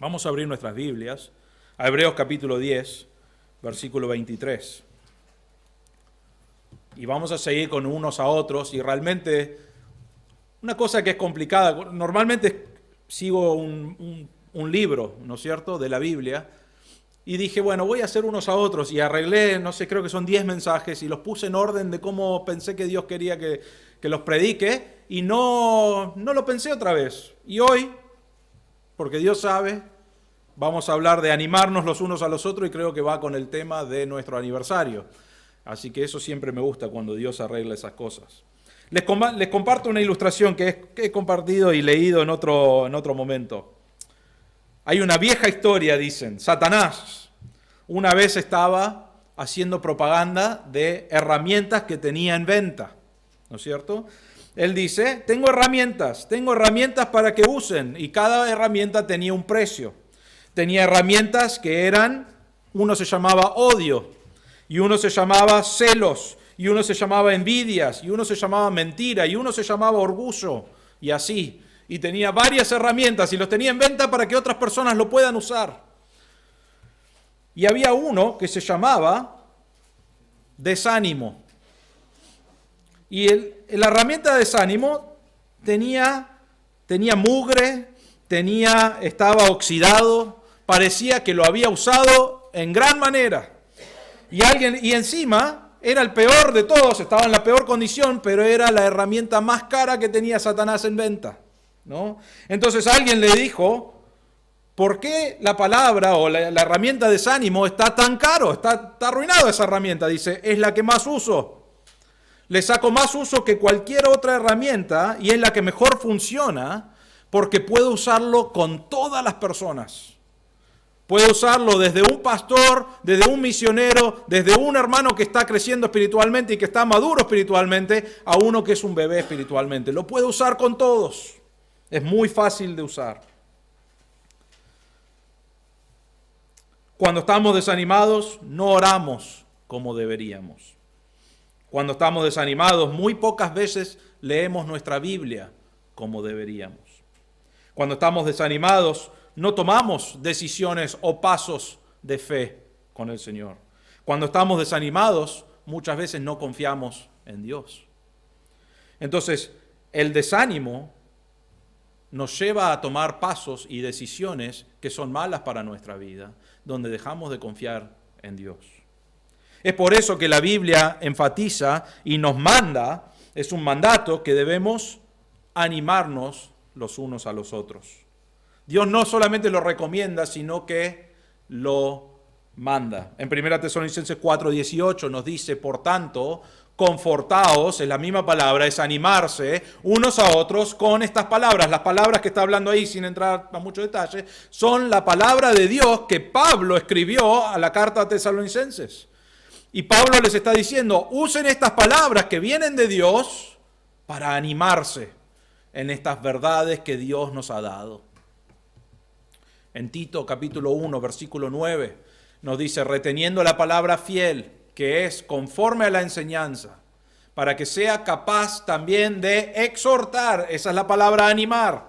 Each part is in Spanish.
Vamos a abrir nuestras Biblias a Hebreos capítulo 10, versículo 23. Y vamos a seguir con unos a otros, y realmente una cosa que es complicada, normalmente sigo un libro, ¿no es cierto?, de la Biblia, y dije, bueno, voy a hacer unos a otros, y arreglé, no sé, creo que son 10 mensajes, y los puse en orden de cómo pensé que Dios quería que los predique, y no lo pensé otra vez. Y hoy, porque Dios sabe, vamos a hablar de animarnos los unos a los otros, y creo que va con el tema de nuestro aniversario. Así que eso siempre me gusta cuando Dios arregla esas cosas. Les comparto una ilustración que he compartido y leído en otro momento. Hay una vieja historia, dicen. Satanás una vez estaba haciendo propaganda de herramientas que tenía en venta, ¿no es cierto? Él dice, tengo herramientas para que usen, y cada herramienta tenía un precio. Tenía herramientas que uno se llamaba odio, y uno se llamaba celos, y uno se llamaba envidias, y uno se llamaba mentira, y uno se llamaba orgullo, y así. Y tenía varias herramientas, y los tenía en venta para que otras personas lo puedan usar. Y había uno que se llamaba desánimo. Y la herramienta de desánimo tenía mugre, estaba oxidado, parecía que lo había usado en gran manera. Y encima era el peor de todos, estaba en la peor condición, pero era la herramienta más cara que tenía Satanás en venta, ¿no? Entonces alguien le dijo, ¿por qué la palabra o la herramienta de desánimo está tan caro? Está arruinada esa herramienta. Dice, es la que más uso. Le saco más uso que cualquier otra herramienta y es la que mejor funciona porque puedo usarlo con todas las personas. Puede usarlo desde un pastor, desde un misionero, desde un hermano que está creciendo espiritualmente y que está maduro espiritualmente, a uno que es un bebé espiritualmente. Lo puede usar con todos. Es muy fácil de usar. Cuando estamos desanimados, no oramos como deberíamos. Cuando estamos desanimados, muy pocas veces leemos nuestra Biblia como deberíamos. Cuando estamos desanimados, no tomamos decisiones o pasos de fe con el Señor. Cuando estamos desanimados, muchas veces no confiamos en Dios. Entonces, el desánimo nos lleva a tomar pasos y decisiones que son malas para nuestra vida, donde dejamos de confiar en Dios. Es por eso que la Biblia enfatiza y nos manda, es un mandato que debemos animarnos los unos a los otros. Dios no solamente lo recomienda, sino que lo manda. En 1 Tesalonicenses 4:18 nos dice, por tanto, confortaos, es la misma palabra, es animarse unos a otros con estas palabras. Las palabras que está hablando ahí, sin entrar a mucho detalle, son la palabra de Dios que Pablo escribió a la carta a Tesalonicenses. Y Pablo les está diciendo, usen estas palabras que vienen de Dios para animarse en estas verdades que Dios nos ha dado. En Tito capítulo 1, versículo 9, nos dice, reteniendo la palabra fiel, que es conforme a la enseñanza, para que sea capaz también de exhortar, esa es la palabra animar,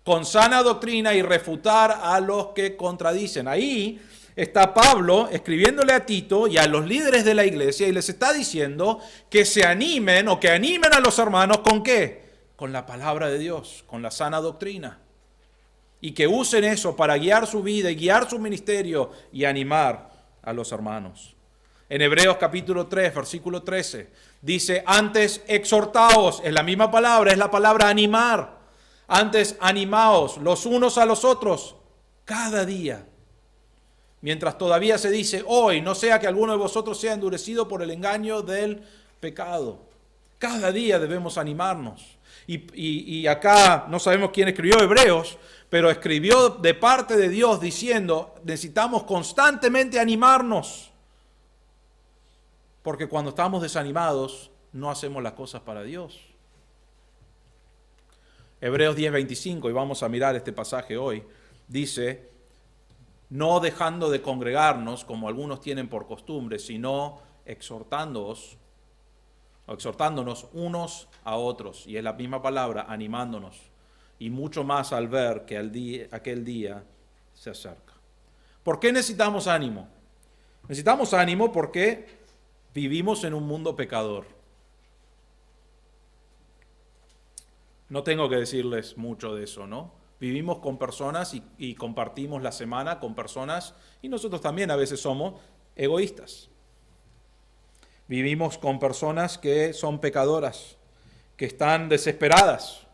con sana doctrina y refutar a los que contradicen. Ahí está Pablo escribiéndole a Tito y a los líderes de la iglesia y les está diciendo que se animen o que animen a los hermanos ¿con qué? Con la palabra de Dios, con la sana doctrina. Y que usen eso para guiar su vida y guiar su ministerio y animar a los hermanos. En Hebreos capítulo 3, versículo 13, dice, antes exhortaos, es la misma palabra, es la palabra animar. Antes animaos los unos a los otros cada día. Mientras todavía se dice hoy, no sea que alguno de vosotros sea endurecido por el engaño del pecado. Cada día debemos animarnos. Y acá no sabemos quién escribió Hebreos, pero escribió de parte de Dios diciendo, necesitamos constantemente animarnos. Porque cuando estamos desanimados, no hacemos las cosas para Dios. Hebreos 10:25, y vamos a mirar este pasaje hoy, dice, no dejando de congregarnos, como algunos tienen por costumbre, sino exhortándonos unos a otros, y es la misma palabra, animándonos, y mucho más al ver que aquel día se acerca. ¿Por qué necesitamos ánimo? Necesitamos ánimo porque vivimos en un mundo pecador. No tengo que decirles mucho de eso, ¿no? Vivimos con personas y compartimos la semana con personas, y nosotros también a veces somos egoístas. Vivimos con personas que son pecadoras, que están desesperados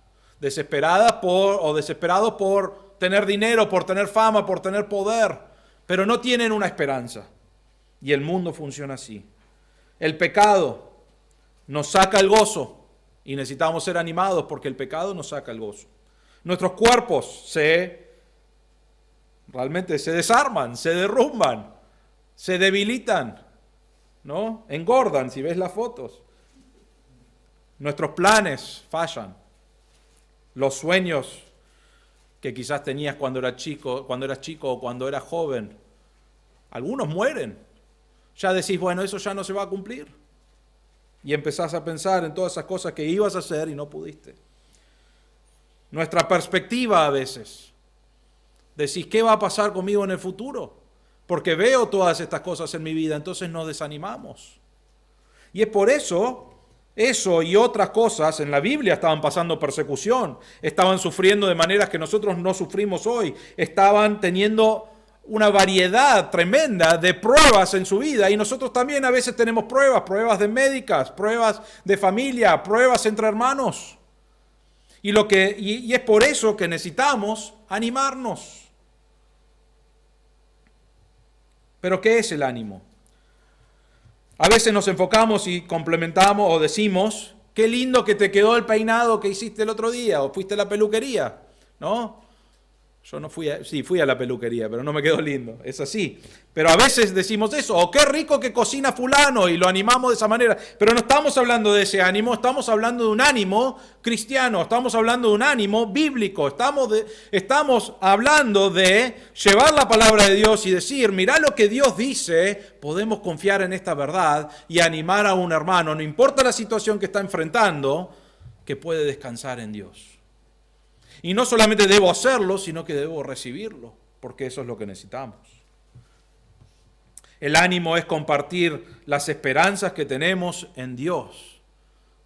por tener dinero, por tener fama, por tener poder, pero no tienen una esperanza. Y el mundo funciona así. El pecado nos saca el gozo y necesitamos ser animados porque el pecado nos saca el gozo. Nuestros cuerpos realmente se desarman, se derrumban, se debilitan, ¿no? Engordan, si ves las fotos. Nuestros planes fallan. Los sueños que quizás tenías cuando eras chico o cuando eras joven, algunos mueren. Ya decís, bueno, eso ya no se va a cumplir. Y empezás a pensar en todas esas cosas que ibas a hacer y no pudiste. Nuestra perspectiva a veces. Decís, ¿qué va a pasar conmigo en el futuro? Porque veo todas estas cosas en mi vida, entonces nos desanimamos. Y es por eso y otras cosas en la Biblia estaban pasando persecución, estaban sufriendo de maneras que nosotros no sufrimos hoy, estaban teniendo una variedad tremenda de pruebas en su vida, y nosotros también a veces tenemos pruebas de médicas, pruebas de familia, pruebas entre hermanos. Y es por eso que necesitamos animarnos. Pero ¿qué es el ánimo? A veces nos enfocamos y complementamos o decimos, qué lindo que te quedó el peinado que hiciste el otro día, o fuiste a la peluquería, ¿no? Yo no fui a la peluquería, pero no me quedó lindo, es así. Pero a veces decimos eso, o qué rico que cocina fulano, y lo animamos de esa manera. Pero no estamos hablando de ese ánimo, estamos hablando de un ánimo cristiano, estamos hablando de un ánimo bíblico, estamos hablando de llevar la palabra de Dios y decir, mirá lo que Dios dice, podemos confiar en esta verdad y animar a un hermano, no importa la situación que está enfrentando, que puede descansar en Dios. Y no solamente debo hacerlo, sino que debo recibirlo, porque eso es lo que necesitamos. El ánimo es compartir las esperanzas que tenemos en Dios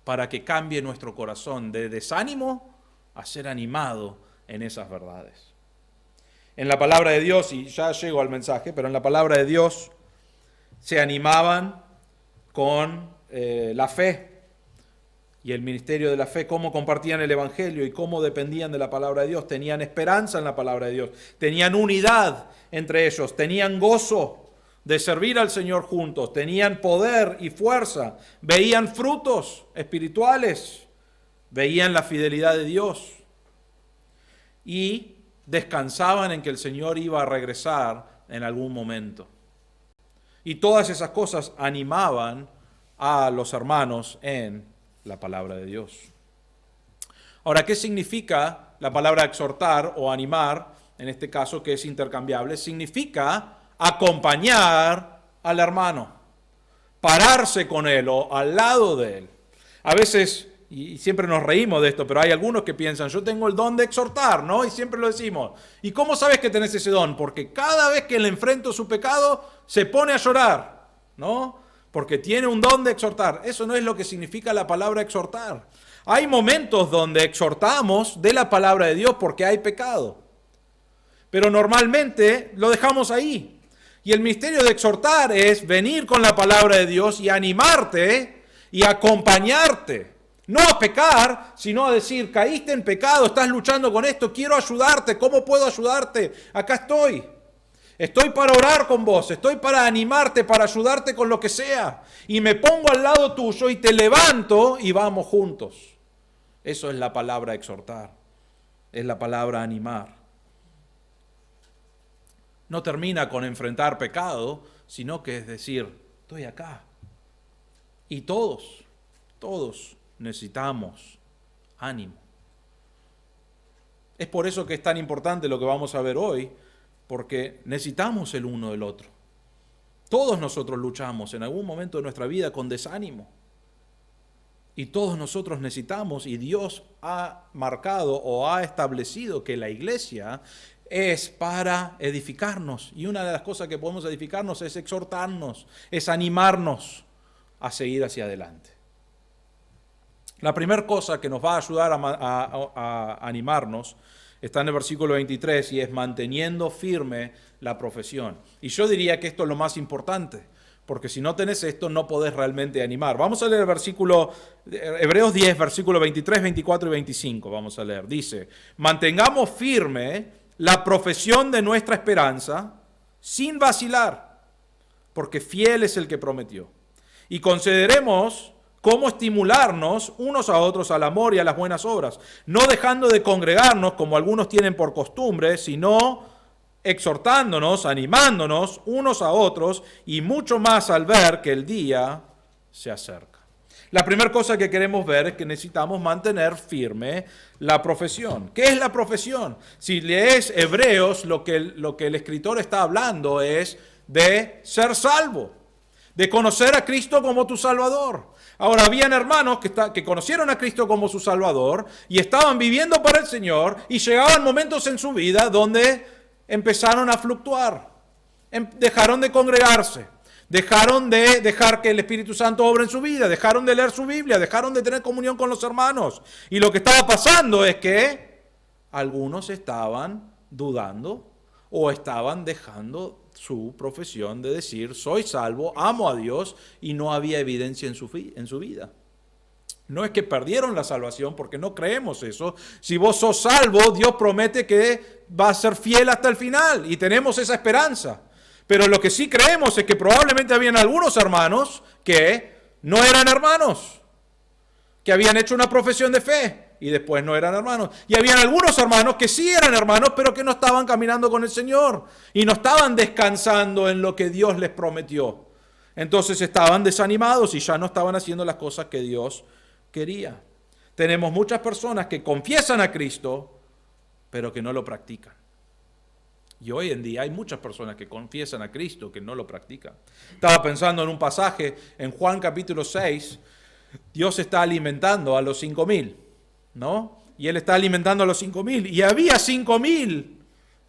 para que cambie nuestro corazón de desánimo a ser animado en esas verdades. En la palabra de Dios, y ya llego al mensaje, pero en la palabra de Dios se animaban con la fe. Y el ministerio de la fe, cómo compartían el Evangelio y cómo dependían de la palabra de Dios. Tenían esperanza en la palabra de Dios. Tenían unidad entre ellos. Tenían gozo de servir al Señor juntos. Tenían poder y fuerza. Veían frutos espirituales. Veían la fidelidad de Dios. Y descansaban en que el Señor iba a regresar en algún momento. Y todas esas cosas animaban a los hermanos en la palabra de Dios. Ahora, ¿qué significa la palabra exhortar o animar? En este caso, que es intercambiable, significa acompañar al hermano, pararse con él o al lado de él. A veces, y siempre nos reímos de esto, pero hay algunos que piensan, yo tengo el don de exhortar, ¿no? Y siempre lo decimos. ¿Y cómo sabes que tenés ese don? Porque cada vez que le enfrento su pecado, se pone a llorar, ¿no? Porque tiene un don de exhortar. Eso no es lo que significa la palabra exhortar. Hay momentos donde exhortamos de la palabra de Dios porque hay pecado. Pero normalmente lo dejamos ahí. Y el misterio de exhortar es venir con la palabra de Dios y animarte y acompañarte. No a pecar, sino a decir, caíste en pecado, estás luchando con esto, quiero ayudarte, ¿cómo puedo ayudarte? Acá estoy. Estoy para orar con vos, estoy para animarte, para ayudarte con lo que sea. Y me pongo al lado tuyo y te levanto y vamos juntos. Eso es la palabra exhortar, es la palabra animar. No termina con enfrentar pecado, sino que es decir, estoy acá. Y todos necesitamos ánimo. Es por eso que es tan importante lo que vamos a ver hoy, porque necesitamos el uno del otro. Todos nosotros luchamos en algún momento de nuestra vida con desánimo. Y todos nosotros necesitamos, y Dios ha marcado o ha establecido que la iglesia es para edificarnos. Y una de las cosas que podemos edificarnos es exhortarnos, es animarnos a seguir hacia adelante. La primera cosa que nos va a ayudar a animarnos está en el versículo 23 y es manteniendo firme la profesión. Y yo diría que esto es lo más importante, porque si no tenés esto no podés realmente animar. Vamos a leer el versículo, Hebreos 10, versículo 23, 24 y 25. Vamos a leer. Dice, mantengamos firme la profesión de nuestra esperanza sin vacilar, porque fiel es el que prometió. Y consideremos cómo estimularnos unos a otros al amor y a las buenas obras, no dejando de congregarnos como algunos tienen por costumbre, sino exhortándonos, animándonos unos a otros y mucho más al ver que el día se acerca. La primera cosa que queremos ver es que necesitamos mantener firme la profesión. ¿Qué es la profesión? Si lees Hebreos, lo que el escritor está hablando es de ser salvo, de conocer a Cristo como tu Salvador. Ahora, habían hermanos que conocieron a Cristo como su Salvador y estaban viviendo para el Señor y llegaban momentos en su vida donde empezaron a fluctuar, dejaron de congregarse, dejaron de dejar que el Espíritu Santo obre en su vida, dejaron de leer su Biblia, dejaron de tener comunión con los hermanos. Y lo que estaba pasando es que algunos estaban dudando o estaban dejando su profesión de decir, soy salvo, amo a Dios, y no había evidencia en su vida. No es que perdieron la salvación, porque no creemos eso. Si vos sos salvo, Dios promete que va a ser fiel hasta el final, y tenemos esa esperanza. Pero lo que sí creemos es que probablemente habían algunos hermanos que no eran hermanos, que habían hecho una profesión de fe y después no eran hermanos. Y habían algunos hermanos que sí eran hermanos, pero que no estaban caminando con el Señor y no estaban descansando en lo que Dios les prometió. Entonces estaban desanimados y ya no estaban haciendo las cosas que Dios quería. Tenemos muchas personas que confiesan a Cristo, pero que no lo practican. Y hoy en día hay muchas personas que confiesan a Cristo, que no lo practican. Estaba pensando en un pasaje en Juan capítulo 6, Dios está alimentando a los 5,000, ¿no? Y Él está alimentando a los 5,000. Y había 5,000.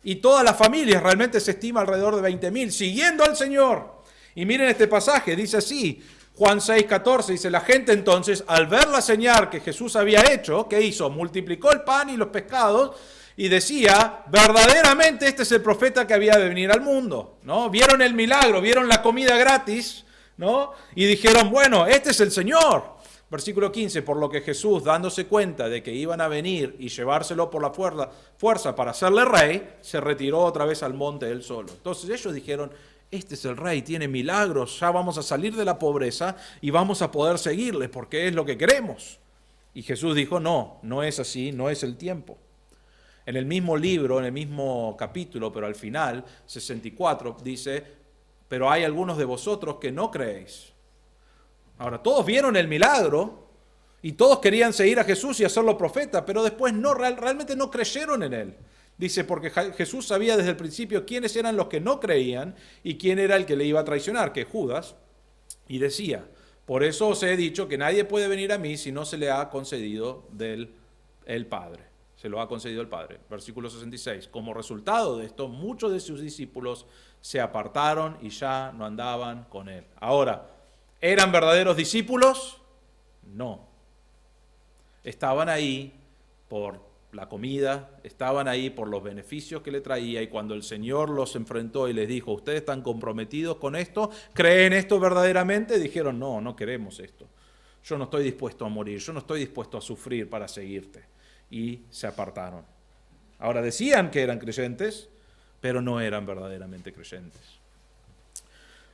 Y todas las familias, realmente se estima alrededor de 20,000, siguiendo al Señor. Y miren este pasaje, dice así, Juan 6:14, dice, la gente entonces, al ver la señal que Jesús había hecho, ¿qué hizo? Multiplicó el pan y los pescados y decía, verdaderamente este es el profeta que había de venir al mundo, ¿no? Vieron el milagro, vieron la comida gratis, ¿no? Y dijeron, bueno, este es el Señor. Versículo 15, por lo que Jesús, dándose cuenta de que iban a venir y llevárselo por la fuerza para hacerle rey, se retiró otra vez al monte él solo. Entonces ellos dijeron, este es el rey, tiene milagros, ya vamos a salir de la pobreza y vamos a poder seguirle porque es lo que queremos. Y Jesús dijo, no, no es así, no es el tiempo. En el mismo libro, en el mismo capítulo, pero al final, 64, dice, pero hay algunos de vosotros que no creéis. Ahora, todos vieron el milagro y todos querían seguir a Jesús y hacerlo profeta, pero después realmente no creyeron en él. Dice, porque Jesús sabía desde el principio quiénes eran los que no creían y quién era el que le iba a traicionar, que es Judas. Y decía, por eso os he dicho que nadie puede venir a mí si no se le ha concedido el Padre. Se lo ha concedido el Padre. Versículo 66. Como resultado de esto, muchos de sus discípulos se apartaron y ya no andaban con él. Ahora, ¿eran verdaderos discípulos? No. Estaban ahí por la comida, estaban ahí por los beneficios que le traía, y cuando el Señor los enfrentó y les dijo, ¿ustedes están comprometidos con esto? ¿Creen esto verdaderamente? Dijeron, no, no queremos esto. Yo no estoy dispuesto a morir, yo no estoy dispuesto a sufrir para seguirte. Y se apartaron. Ahora decían que eran creyentes, pero no eran verdaderamente creyentes.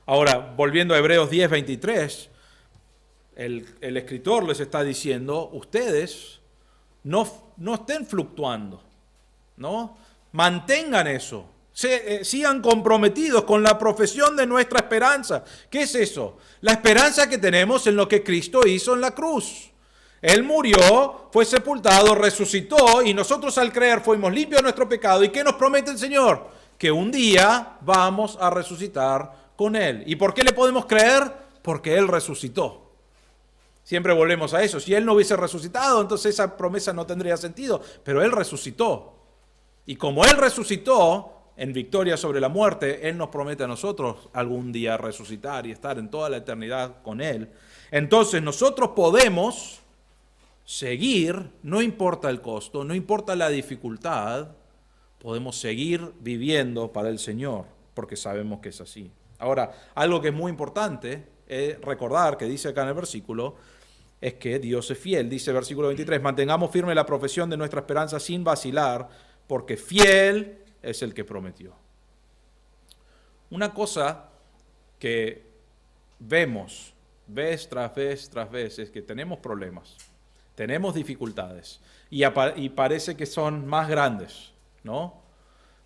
Ahora, volviendo a Hebreos 10, 23, el escritor les está diciendo, ustedes no estén fluctuando, ¿no? Mantengan eso, sigan comprometidos con la profesión de nuestra esperanza. ¿Qué es eso? La esperanza que tenemos en lo que Cristo hizo en la cruz. Él murió, fue sepultado, resucitó, y nosotros al creer fuimos limpios de nuestro pecado. ¿Y qué nos promete el Señor? Que un día vamos a resucitar con Él. ¿Y por qué le podemos creer? Porque Él resucitó. Siempre volvemos a eso. Si Él no hubiese resucitado, entonces esa promesa no tendría sentido. Pero Él resucitó. Y como Él resucitó en victoria sobre la muerte, Él nos promete a nosotros algún día resucitar y estar en toda la eternidad con Él. Entonces nosotros podemos seguir, no importa el costo, no importa la dificultad, podemos seguir viviendo para el Señor, porque sabemos que es así. Ahora, algo que es muy importante es recordar, que dice acá en el versículo, es que Dios es fiel. Dice versículo 23, mantengamos firme la profesión de nuestra esperanza sin vacilar, porque fiel es el que prometió. Una cosa que vemos vez tras vez es que tenemos problemas, tenemos dificultades y parece que son más grandes, ¿no?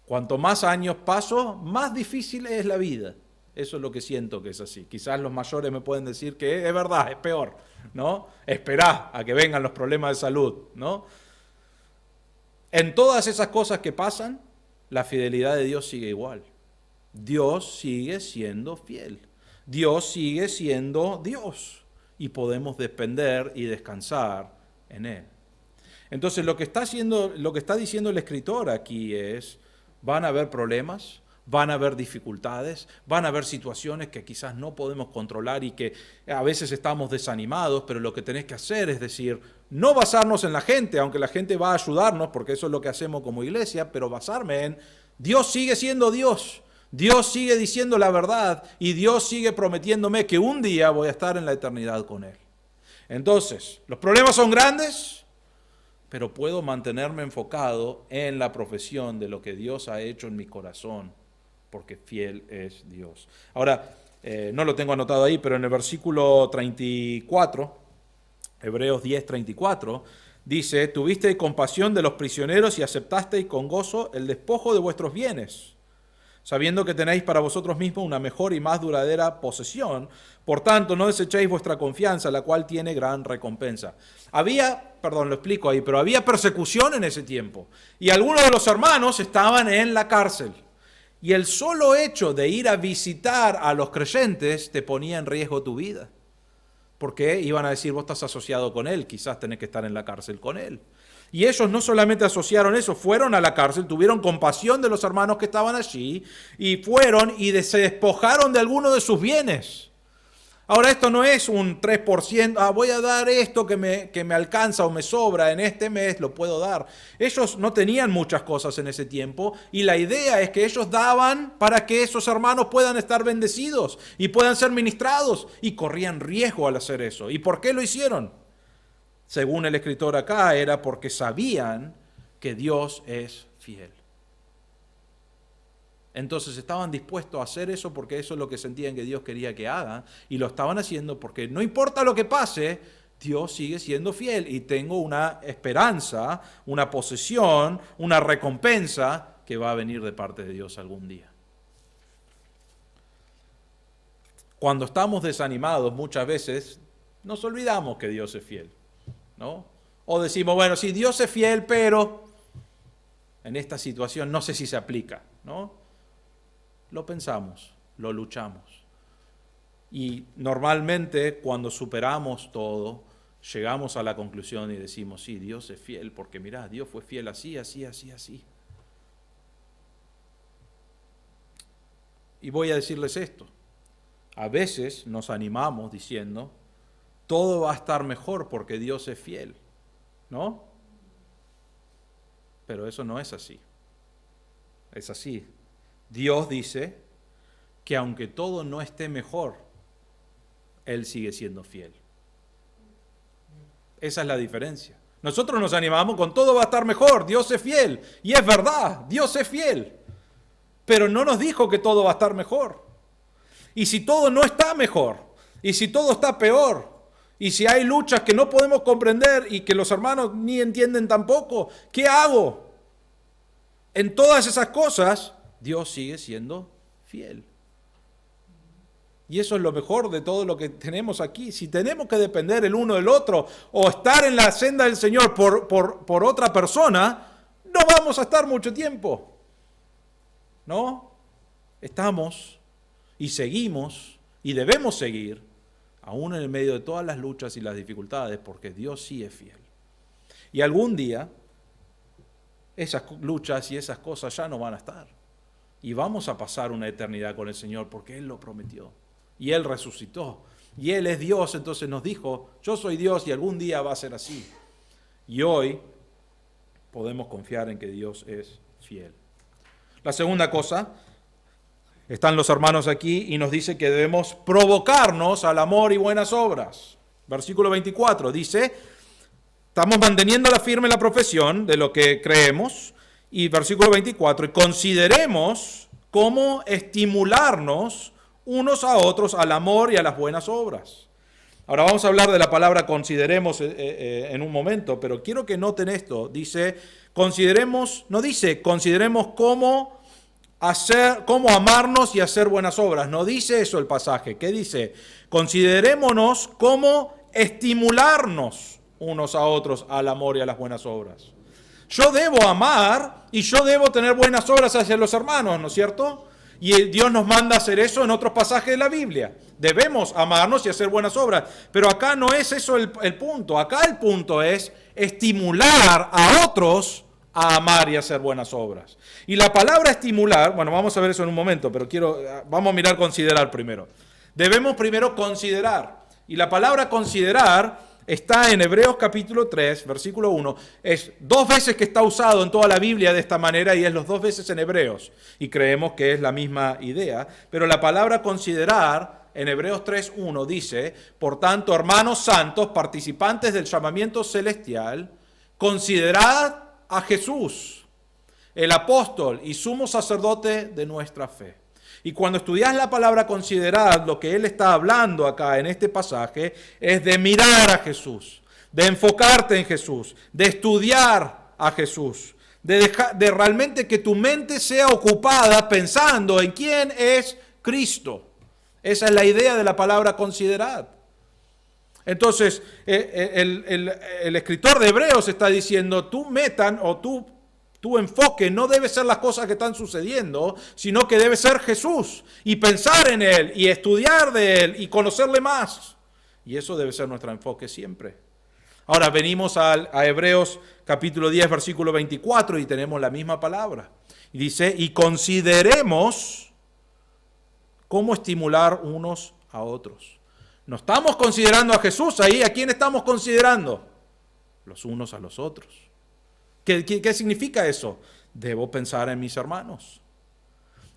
Cuanto más años paso, más difícil es la vida. Eso es lo que siento que es así. Quizás los mayores me pueden decir que es verdad, es peor, ¿no? Esperá a que vengan los problemas de salud, ¿no? En todas esas cosas que pasan, la fidelidad de Dios sigue igual. Dios sigue siendo fiel. Dios sigue siendo Dios. Y podemos depender y descansar en Él. Entonces lo que está diciendo el escritor aquí es, van a haber problemas, van a haber dificultades, van a haber situaciones que quizás no podemos controlar y que a veces estamos desanimados, pero lo que tenés que hacer es decir, no basarnos en la gente, aunque la gente va a ayudarnos, porque eso es lo que hacemos como iglesia, pero basarme en Dios sigue siendo Dios, Dios sigue diciendo la verdad y Dios sigue prometiéndome que un día voy a estar en la eternidad con Él. Entonces, los problemas son grandes, pero puedo mantenerme enfocado en la profesión de lo que Dios ha hecho en mi corazón, porque fiel es Dios. Ahora, no lo tengo anotado ahí, pero en el versículo 34, Hebreos 10, 34, dice, tuvisteis compasión de los prisioneros y aceptasteis con gozo el despojo de vuestros bienes, sabiendo que tenéis para vosotros mismos una mejor y más duradera posesión. Por tanto, no desechéis vuestra confianza, la cual tiene gran recompensa. Lo explico ahí, pero había persecución en ese tiempo. Y algunos de los hermanos estaban en la cárcel. Y el solo hecho de ir a visitar a los creyentes te ponía en riesgo tu vida. Porque iban a decir, vos estás asociado con él, quizás tenés que estar en la cárcel con él. Y ellos no solamente asociaron eso, fueron a la cárcel, tuvieron compasión de los hermanos que estaban allí, y fueron y se despojaron de alguno de sus bienes. Ahora, esto no es un 3%, voy a dar esto que me alcanza o me sobra, en este mes lo puedo dar. Ellos no tenían muchas cosas en ese tiempo y la idea es que ellos daban para que esos hermanos puedan estar bendecidos y puedan ser ministrados y corrían riesgo al hacer eso. ¿Y por qué lo hicieron? Según el escritor acá, era porque sabían que Dios es fiel. Entonces estaban dispuestos a hacer eso porque eso es lo que sentían que Dios quería que hagan y lo estaban haciendo porque no importa lo que pase, Dios sigue siendo fiel y tengo una esperanza, una posesión, una recompensa que va a venir de parte de Dios algún día. Cuando estamos desanimados muchas veces nos olvidamos que Dios es fiel, ¿no? O decimos, bueno, sí, Dios es fiel, pero en esta situación no sé si se aplica, ¿no? Lo pensamos, lo luchamos. Y normalmente cuando superamos todo, llegamos a la conclusión y decimos, sí, Dios es fiel, porque mirá, Dios fue fiel así, así, así, así. Y voy a decirles esto, a veces nos animamos diciendo, todo va a estar mejor porque Dios es fiel, ¿no? Pero eso no es así. Es así. Dios dice que aunque todo no esté mejor, Él sigue siendo fiel. Esa es la diferencia. Nosotros nos animamos con todo va a estar mejor, Dios es fiel. Y es verdad, Dios es fiel. Pero no nos dijo que todo va a estar mejor. Y si todo no está mejor, y si todo está peor, y si hay luchas que no podemos comprender y que los hermanos ni entienden tampoco, ¿qué hago? En todas esas cosas, Dios sigue siendo fiel. Y eso es lo mejor de todo lo que tenemos aquí. Si tenemos que depender el uno del otro o estar en la senda del Señor por otra persona, no vamos a estar mucho tiempo. ¿No? Estamos y seguimos y debemos seguir, aún en el medio de todas las luchas y las dificultades, porque Dios sí es fiel. Y algún día esas luchas y esas cosas ya no van a estar. Y vamos a pasar una eternidad con el Señor porque Él lo prometió. Y Él resucitó. Y Él es Dios, entonces nos dijo, yo soy Dios y algún día va a ser así. Y hoy podemos confiar en que Dios es fiel. La segunda cosa, están los hermanos aquí y nos dice que debemos provocarnos al amor y buenas obras. Versículo 24 dice, estamos manteniendo firme la profesión de lo que creemos. Y versículo 24, y consideremos cómo estimularnos unos a otros al amor y a las buenas obras. Ahora vamos a hablar de la palabra consideremos en un momento, pero quiero que noten esto. Dice, consideremos, no dice consideremos cómo amarnos y hacer buenas obras. No dice eso el pasaje. ¿Qué dice? Considerémonos cómo estimularnos unos a otros al amor y a las buenas obras. Yo debo amar y yo debo tener buenas obras hacia los hermanos, ¿no es cierto? Y Dios nos manda a hacer eso en otros pasajes de la Biblia. Debemos amarnos y hacer buenas obras. Pero acá no es eso el punto. Acá el punto es estimular a otros a amar y hacer buenas obras. Y la palabra estimular, bueno, vamos a ver eso en un momento, pero vamos a mirar considerar primero. Debemos primero considerar. Y la palabra considerar está en Hebreos capítulo 3, versículo 1. Es 2 veces que está usado en toda la Biblia de esta manera y es los 2 veces en Hebreos. Y creemos que es la misma idea. Pero la palabra considerar en Hebreos 3:1 dice, por tanto, hermanos santos, participantes del llamamiento celestial, considerad a Jesús, el apóstol y sumo sacerdote de nuestra fe. Y cuando estudias la palabra considerar, lo que él está hablando acá en este pasaje es de mirar a Jesús, de enfocarte en Jesús, de estudiar a Jesús, de realmente que tu mente sea ocupada pensando en quién es Cristo. Esa es la idea de la palabra considerar. Entonces, el escritor de Hebreos está diciendo, tu enfoque no debe ser las cosas que están sucediendo, sino que debe ser Jesús y pensar en Él y estudiar de Él y conocerle más. Y eso debe ser nuestro enfoque siempre. Ahora venimos a Hebreos capítulo 10, versículo 24 y tenemos la misma palabra. Y dice, y consideremos cómo estimular unos a otros. No estamos considerando a Jesús ahí, ¿a quién estamos considerando? Los unos a los otros. ¿Qué significa eso? Debo pensar en mis hermanos.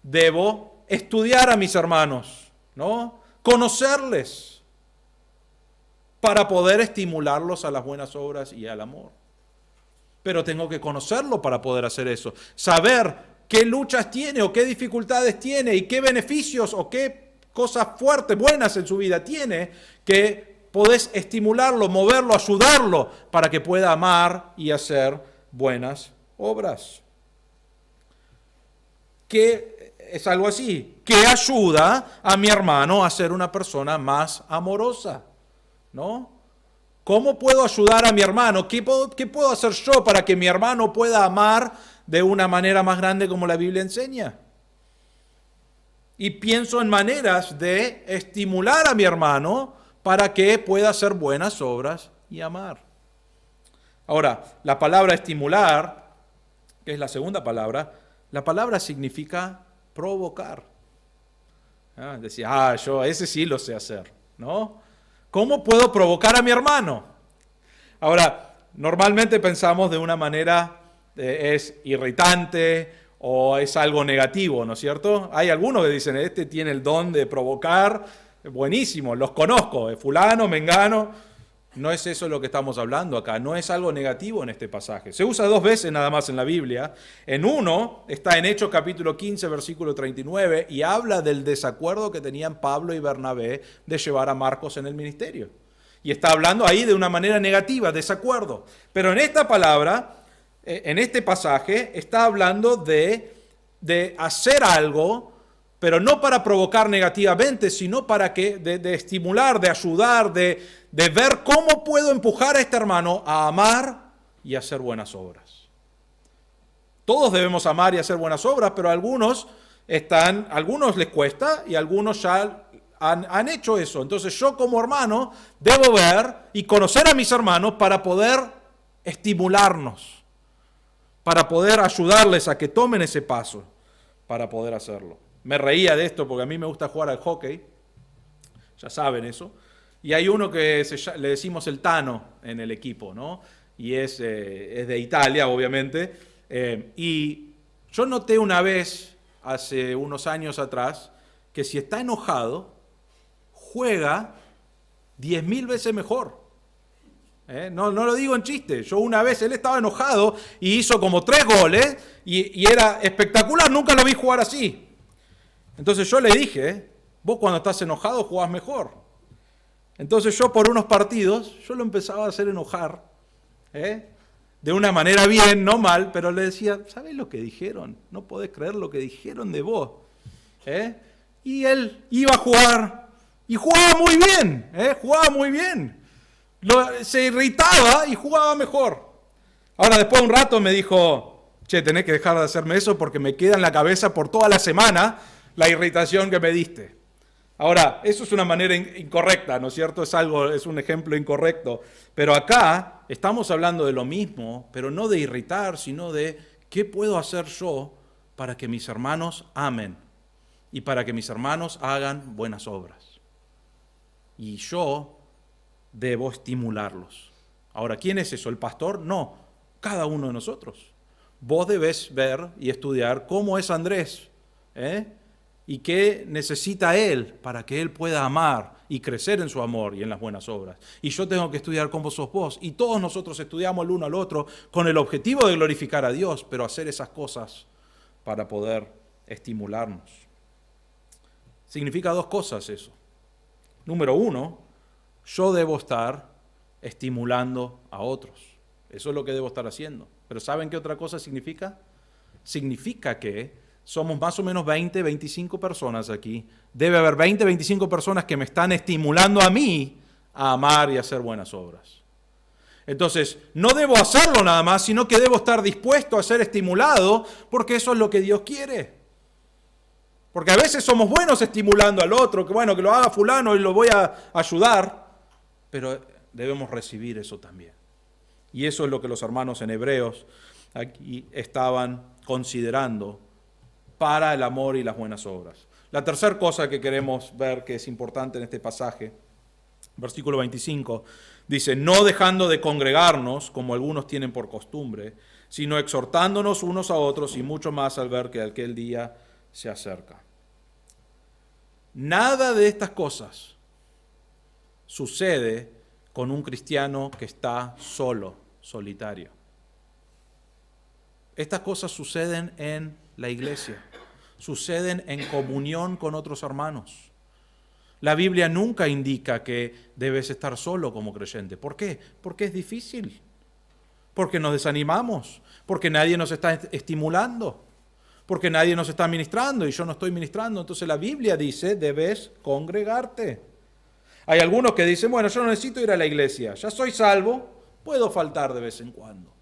Debo estudiar a mis hermanos, ¿no? Conocerles para poder estimularlos a las buenas obras y al amor. Pero tengo que conocerlo para poder hacer eso. Saber qué luchas tiene o qué dificultades tiene y qué beneficios o qué cosas fuertes, buenas en su vida tiene que podés estimularlo, moverlo, ayudarlo para que pueda amar y hacer buenas obras. Que es algo así, que ayuda a mi hermano a ser una persona más amorosa, ¿no? ¿Cómo puedo ayudar a mi hermano? ¿Qué puedo hacer yo para que mi hermano pueda amar de una manera más grande como la Biblia enseña? Y pienso en maneras de estimular a mi hermano para que pueda hacer buenas obras y amar. Ahora, la palabra estimular, que es la segunda palabra, la palabra significa provocar. Decía, yo ese sí lo sé hacer, ¿no? ¿Cómo puedo provocar a mi hermano? Ahora, normalmente pensamos de una manera, es irritante o es algo negativo, ¿no es cierto? Hay algunos que dicen, este tiene el don de provocar, buenísimo, los conozco, fulano, mengano. No es eso lo que estamos hablando acá, no es algo negativo en este pasaje. Se usa 2 veces nada más en la Biblia. En uno está en Hechos capítulo 15, versículo 39, y habla del desacuerdo que tenían Pablo y Bernabé de llevar a Marcos en el ministerio. Y está hablando ahí de una manera negativa, desacuerdo. Pero en esta palabra, en este pasaje, está hablando de hacer algo, pero no para provocar negativamente, sino para de estimular, de ayudar, de ver cómo puedo empujar a este hermano a amar y hacer buenas obras. Todos debemos amar y hacer buenas obras, pero a algunos les cuesta y algunos ya han hecho eso. Entonces yo como hermano debo ver y conocer a mis hermanos para poder estimularnos, para poder ayudarles a que tomen ese paso para poder hacerlo. Me reía de esto porque a mí me gusta jugar al hockey, ya saben eso, y hay uno que le decimos el Tano en el equipo, ¿no? Y es de Italia, obviamente, y yo noté una vez, hace unos años atrás, que si está enojado, juega 10.000 veces mejor. No lo digo en chiste. Yo una vez, él estaba enojado y hizo como 3 goles y era espectacular, nunca lo vi jugar así. Entonces yo le dije, vos cuando estás enojado jugás mejor. Entonces yo por unos partidos, yo lo empezaba a hacer enojar, de una manera bien, no mal, pero le decía, ¿sabés lo que dijeron? No podés creer lo que dijeron de vos. Y él iba a jugar y jugaba muy bien, jugaba muy bien. Se irritaba y jugaba mejor. Ahora después de un rato me dijo, che, tenés que dejar de hacerme eso porque me queda en la cabeza por toda la semana la irritación que me diste. Ahora, eso es una manera incorrecta, ¿no es cierto? Es un ejemplo incorrecto. Pero acá estamos hablando de lo mismo, pero no de irritar, sino de qué puedo hacer yo para que mis hermanos amen y para que mis hermanos hagan buenas obras. Y yo debo estimularlos. Ahora, ¿quién es eso? ¿El pastor? No, cada uno de nosotros. Vos debés ver y estudiar cómo es Andrés, y qué necesita él para que él pueda amar y crecer en su amor y en las buenas obras. Y yo tengo que estudiar cómo sos vos. Y todos nosotros estudiamos el uno al otro con el objetivo de glorificar a Dios, pero hacer esas cosas para poder estimularnos. Significa 2 cosas eso. Número 1, yo debo estar estimulando a otros. Eso es lo que debo estar haciendo. Pero ¿saben qué otra cosa significa? Significa que somos más o menos 20, 25 personas aquí. Debe haber 20, 25 personas que me están estimulando a mí a amar y a hacer buenas obras. Entonces, no debo hacerlo nada más, sino que debo estar dispuesto a ser estimulado, porque eso es lo que Dios quiere. Porque a veces somos buenos estimulando al otro, que bueno, que lo haga fulano y lo voy a ayudar, pero debemos recibir eso también. Y eso es lo que los hermanos en Hebreos aquí estaban considerando para el amor y las buenas obras. La tercera cosa que queremos ver que es importante en este pasaje, versículo 25, dice, no dejando de congregarnos, como algunos tienen por costumbre, sino exhortándonos unos a otros y mucho más al ver que aquel día se acerca. Nada de estas cosas sucede con un cristiano que está solo, solitario. Estas cosas suceden en la iglesia, suceden en comunión con otros hermanos. La Biblia nunca indica que debes estar solo como creyente. ¿Por qué? Porque es difícil, porque nos desanimamos, porque nadie nos está estimulando, porque nadie nos está ministrando y yo no estoy ministrando. Entonces la Biblia dice, debes congregarte. Hay algunos que dicen, bueno, yo no necesito ir a la iglesia, ya soy salvo, puedo faltar de vez en cuando.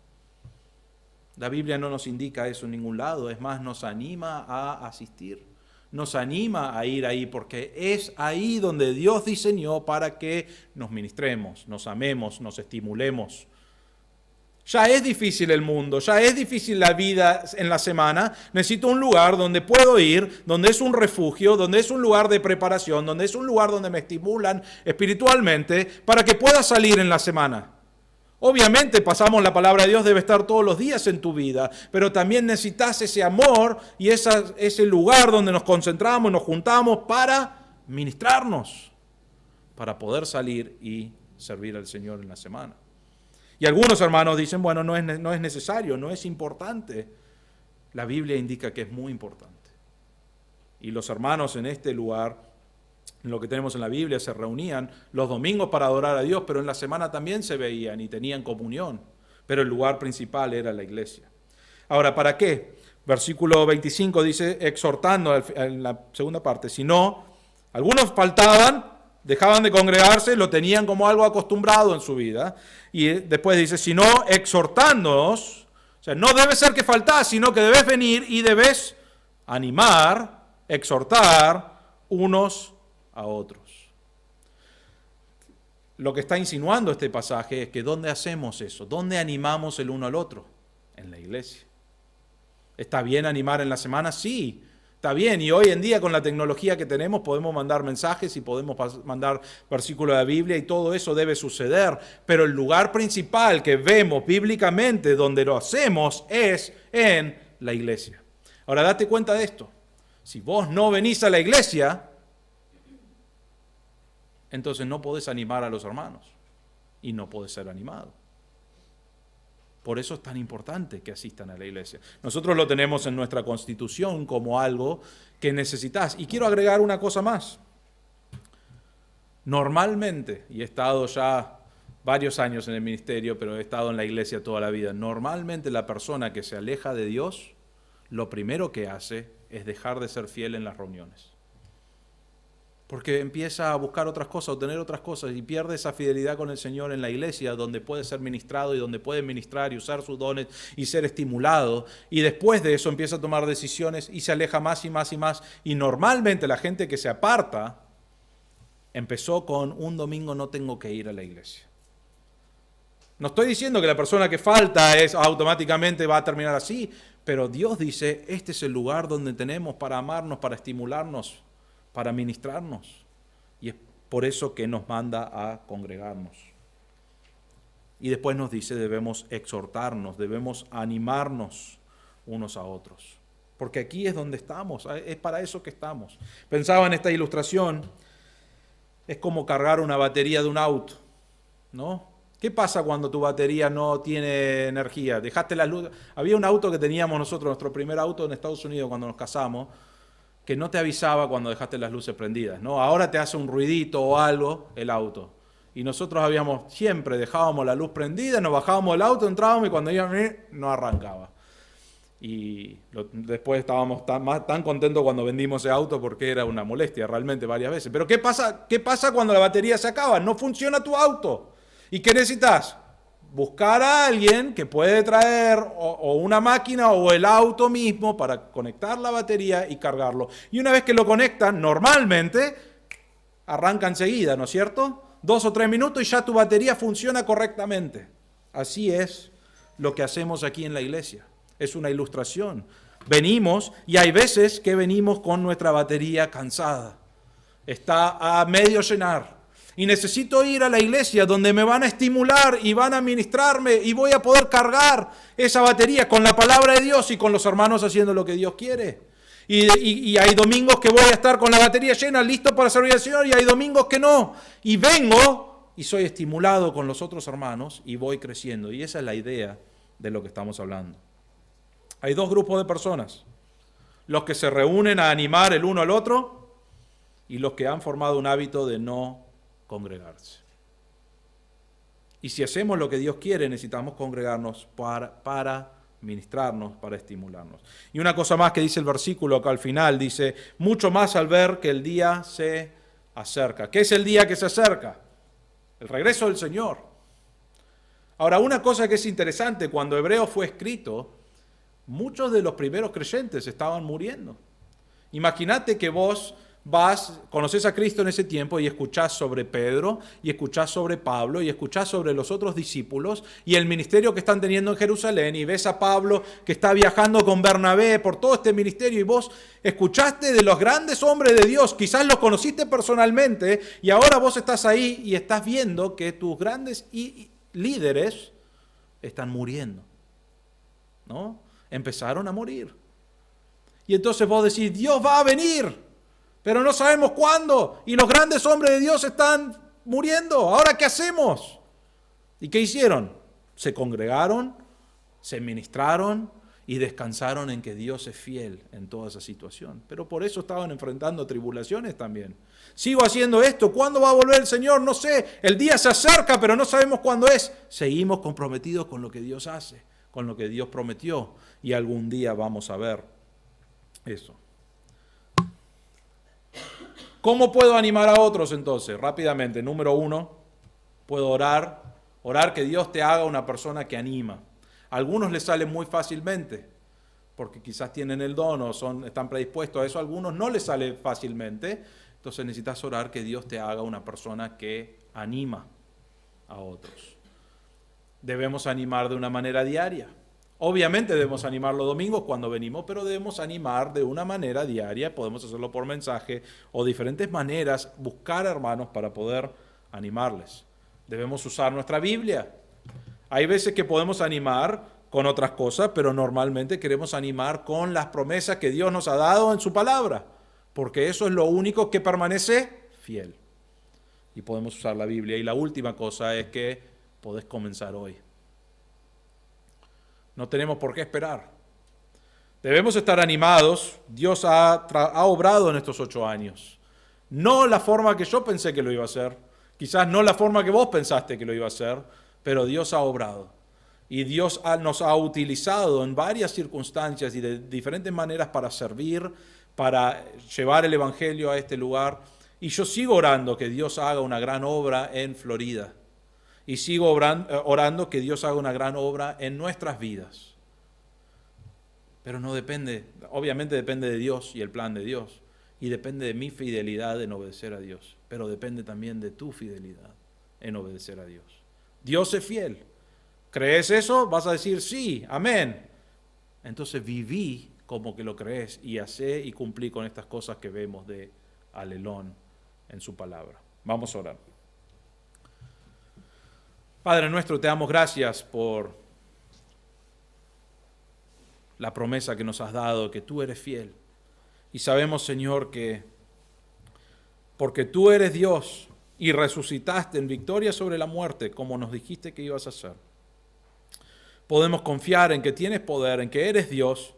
La Biblia no nos indica eso en ningún lado, es más, nos anima a asistir, nos anima a ir ahí, porque es ahí donde Dios diseñó para que nos ministremos, nos amemos, nos estimulemos. Ya es difícil el mundo, ya es difícil la vida en la semana. Necesito un lugar donde puedo ir, donde es un refugio, donde es un lugar de preparación, donde es un lugar donde me estimulan espiritualmente para que pueda salir en la semana. Obviamente pasamos la palabra de Dios, debe estar todos los días en tu vida, pero también necesitas ese amor y ese lugar donde nos concentramos, nos juntamos para ministrarnos, para poder salir y servir al Señor en la semana. Y algunos hermanos dicen, bueno, no es necesario, no es importante. La Biblia indica que es muy importante. Y los hermanos en este lugar, en lo que tenemos en la Biblia, se reunían los domingos para adorar a Dios, pero en la semana también se veían y tenían comunión. Pero el lugar principal era la iglesia. Ahora, ¿para qué? Versículo 25 dice, exhortando en la segunda parte, si no, algunos faltaban, dejaban de congregarse, lo tenían como algo acostumbrado en su vida. Y después dice, si no, exhortándonos, o sea, no debe ser que faltás, sino que debes venir y debes animar, exhortar unos a otros. Lo que está insinuando este pasaje es que ¿dónde hacemos eso? ¿Dónde animamos el uno al otro? En la iglesia. ¿Está bien animar en la semana? Sí, está bien. Y hoy en día con la tecnología que tenemos podemos mandar mensajes y podemos mandar versículos de la Biblia y todo eso debe suceder. Pero el lugar principal que vemos bíblicamente donde lo hacemos es en la iglesia. Ahora date cuenta de esto. Si vos no venís a la iglesia, entonces no podés animar a los hermanos y no podés ser animado. Por eso es tan importante que asistan a la iglesia. Nosotros lo tenemos en nuestra Constitución como algo que necesitas. Y quiero agregar una cosa más. Normalmente, y he estado ya varios años en el ministerio, pero he estado en la iglesia toda la vida, normalmente la persona que se aleja de Dios, lo primero que hace es dejar de ser fiel en las reuniones. Porque empieza a buscar otras cosas, a obtener otras cosas y pierde esa fidelidad con el Señor en la iglesia, donde puede ser ministrado y donde puede ministrar y usar sus dones y ser estimulado. Y después de eso empieza a tomar decisiones y se aleja más y más y más. Y normalmente la gente que se aparta empezó con un domingo no tengo que ir a la iglesia. No estoy diciendo que la persona que falta automáticamente va a terminar así, pero Dios dice, este es el lugar donde tenemos para amarnos, para estimularnos, para ministrarnos. Y es por eso que nos manda a congregarnos. Y después nos dice, debemos exhortarnos, debemos animarnos unos a otros. Porque aquí es donde estamos, es para eso que estamos. Pensaba en esta ilustración, es como cargar una batería de un auto, ¿no? ¿Qué pasa cuando tu batería no tiene energía? Dejaste las luces. Había un auto que teníamos nosotros, nuestro primer auto en Estados Unidos cuando nos casamos, que no te avisaba cuando dejaste las luces prendidas, ¿no? Ahora te hace un ruidito o algo el auto. Y nosotros siempre dejábamos la luz prendida, nos bajábamos del auto, entrábamos y cuando no arrancaba. Y después estábamos tan contentos cuando vendimos ese auto porque era una molestia realmente varias veces. Pero ¿qué pasa cuando la batería se acaba? No funciona tu auto. ¿Y qué necesitas? Buscar a alguien que puede traer o una máquina o el auto mismo para conectar la batería y cargarlo. Y una vez que lo conectan, normalmente arranca enseguida, ¿no es cierto? 2 o 3 minutos y ya tu batería funciona correctamente. Así es lo que hacemos aquí en la iglesia. Es una ilustración. Venimos y hay veces que venimos con nuestra batería cansada. Está a medio llenar. Y necesito ir a la iglesia donde me van a estimular y van a ministrarme y voy a poder cargar esa batería con la palabra de Dios y con los hermanos haciendo lo que Dios quiere. Y hay domingos que voy a estar con la batería llena, listo para servir al Señor, y hay domingos que no. Y vengo y soy estimulado con los otros hermanos y voy creciendo. Y esa es la idea de lo que estamos hablando. Hay 2 grupos de personas. Los que se reúnen a animar el uno al otro y los que han formado un hábito de no congregarse. Y si hacemos lo que Dios quiere, necesitamos congregarnos para ministrarnos, para estimularnos. Y una cosa más que dice el versículo acá al final, dice, mucho más al ver que el día se acerca. ¿Qué es el día que se acerca? El regreso del Señor. Ahora, una cosa que es interesante, cuando Hebreo fue escrito, muchos de los primeros creyentes estaban muriendo. Imagínate que vos conoces a Cristo en ese tiempo y escuchás sobre Pedro, y escuchás sobre Pablo, y escuchás sobre los otros discípulos, y el ministerio que están teniendo en Jerusalén, y ves a Pablo que está viajando con Bernabé por todo este ministerio, y vos escuchaste de los grandes hombres de Dios, quizás los conociste personalmente, y ahora vos estás ahí y estás viendo que tus grandes líderes están muriendo, ¿no? Empezaron a morir. Y entonces vos decís, Dios va a venir, pero no sabemos cuándo. Y los grandes hombres de Dios están muriendo. ¿Ahora qué hacemos? ¿Y qué hicieron? Se congregaron, se ministraron y descansaron en que Dios es fiel en toda esa situación. Pero por eso estaban enfrentando tribulaciones también. Sigo haciendo esto. ¿Cuándo va a volver el Señor? No sé. El día se acerca, pero no sabemos cuándo es. Seguimos comprometidos con lo que Dios hace, con lo que Dios prometió. Y algún día vamos a ver eso. ¿Cómo puedo animar a otros entonces? Rápidamente, número 1, puedo orar que Dios te haga una persona que anima. A algunos les sale muy fácilmente, porque quizás tienen el don o están predispuestos a eso. A algunos no les sale fácilmente, entonces necesitas orar que Dios te haga una persona que anima a otros. Debemos animar de una manera diaria. Obviamente debemos animar los domingos cuando venimos, pero debemos animar de una manera diaria. Podemos hacerlo por mensaje o diferentes maneras, buscar hermanos para poder animarles. Debemos usar nuestra Biblia. Hay veces que podemos animar con otras cosas, pero normalmente queremos animar con las promesas que Dios nos ha dado en su palabra, porque eso es lo único que permanece fiel. Y podemos usar la Biblia. Y la última cosa es que podés comenzar hoy. No tenemos por qué esperar. Debemos estar animados. Dios ha obrado en estos 8 años. No la forma que yo pensé que lo iba a hacer. Quizás no la forma que vos pensaste que lo iba a hacer. Pero Dios ha obrado. Y Dios nos ha utilizado en varias circunstancias y de diferentes maneras para servir, para llevar el Evangelio a este lugar. Y yo sigo orando que Dios haga una gran obra en Florida. Y sigo orando que Dios haga una gran obra en nuestras vidas. Pero no depende, obviamente depende de Dios y el plan de Dios. Y depende de mi fidelidad en obedecer a Dios. Pero depende también de tu fidelidad en obedecer a Dios. Dios es fiel. ¿Crees eso? Vas a decir sí, amén. Entonces viví como que lo crees y hacé y cumplí con estas cosas que vemos de Alelón en su palabra. Vamos a orar. Padre nuestro, te damos gracias por la promesa que nos has dado, que tú eres fiel. Y sabemos, Señor, que porque tú eres Dios y resucitaste en victoria sobre la muerte, como nos dijiste que ibas a hacer, podemos confiar en que tienes poder, en que eres Dios,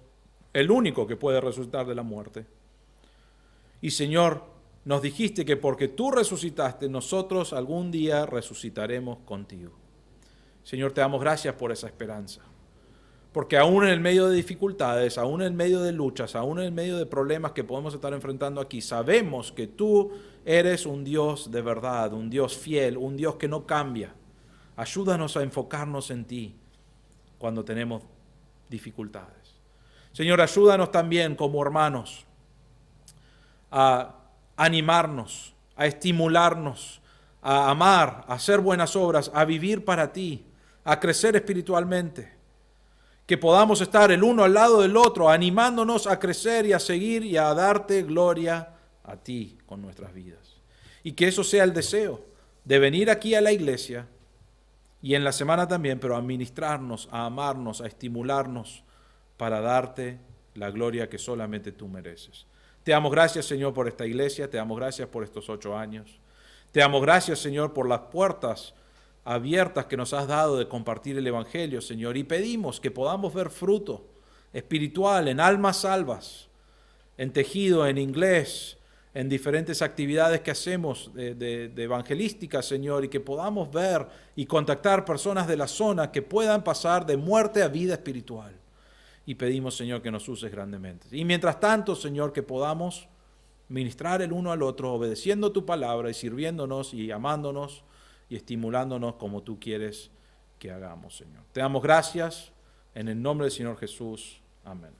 el único que puede resucitar de la muerte. Y Señor, nos dijiste que porque tú resucitaste, nosotros algún día resucitaremos contigo. Señor, te damos gracias por esa esperanza. Porque aún en el medio de dificultades, aún en el medio de luchas, aún en el medio de problemas que podemos estar enfrentando aquí, sabemos que tú eres un Dios de verdad, un Dios fiel, un Dios que no cambia. Ayúdanos a enfocarnos en ti cuando tenemos dificultades. Señor, ayúdanos también como hermanos a animarnos, a estimularnos, a amar, a hacer buenas obras, a vivir para ti, a crecer espiritualmente. Que podamos estar el uno al lado del otro, animándonos a crecer y a seguir y a darte gloria a ti con nuestras vidas. Y que eso sea el deseo de venir aquí a la iglesia y en la semana también, pero a ministrarnos, a amarnos, a estimularnos para darte la gloria que solamente tú mereces. Te damos gracias, Señor, por esta iglesia, te damos gracias por estos 8 años. Te damos gracias, Señor, por las puertas abiertas que nos has dado de compartir el Evangelio, Señor, y pedimos que podamos ver fruto espiritual en almas salvas, en tejido, en inglés, en diferentes actividades que hacemos de evangelística, Señor, y que podamos ver y contactar personas de la zona que puedan pasar de muerte a vida espiritual. Y pedimos, Señor, que nos uses grandemente. Y mientras tanto, Señor, que podamos ministrar el uno al otro, obedeciendo tu palabra y sirviéndonos y amándonos y estimulándonos como tú quieres que hagamos, Señor. Te damos gracias en el nombre del Señor Jesús. Amén.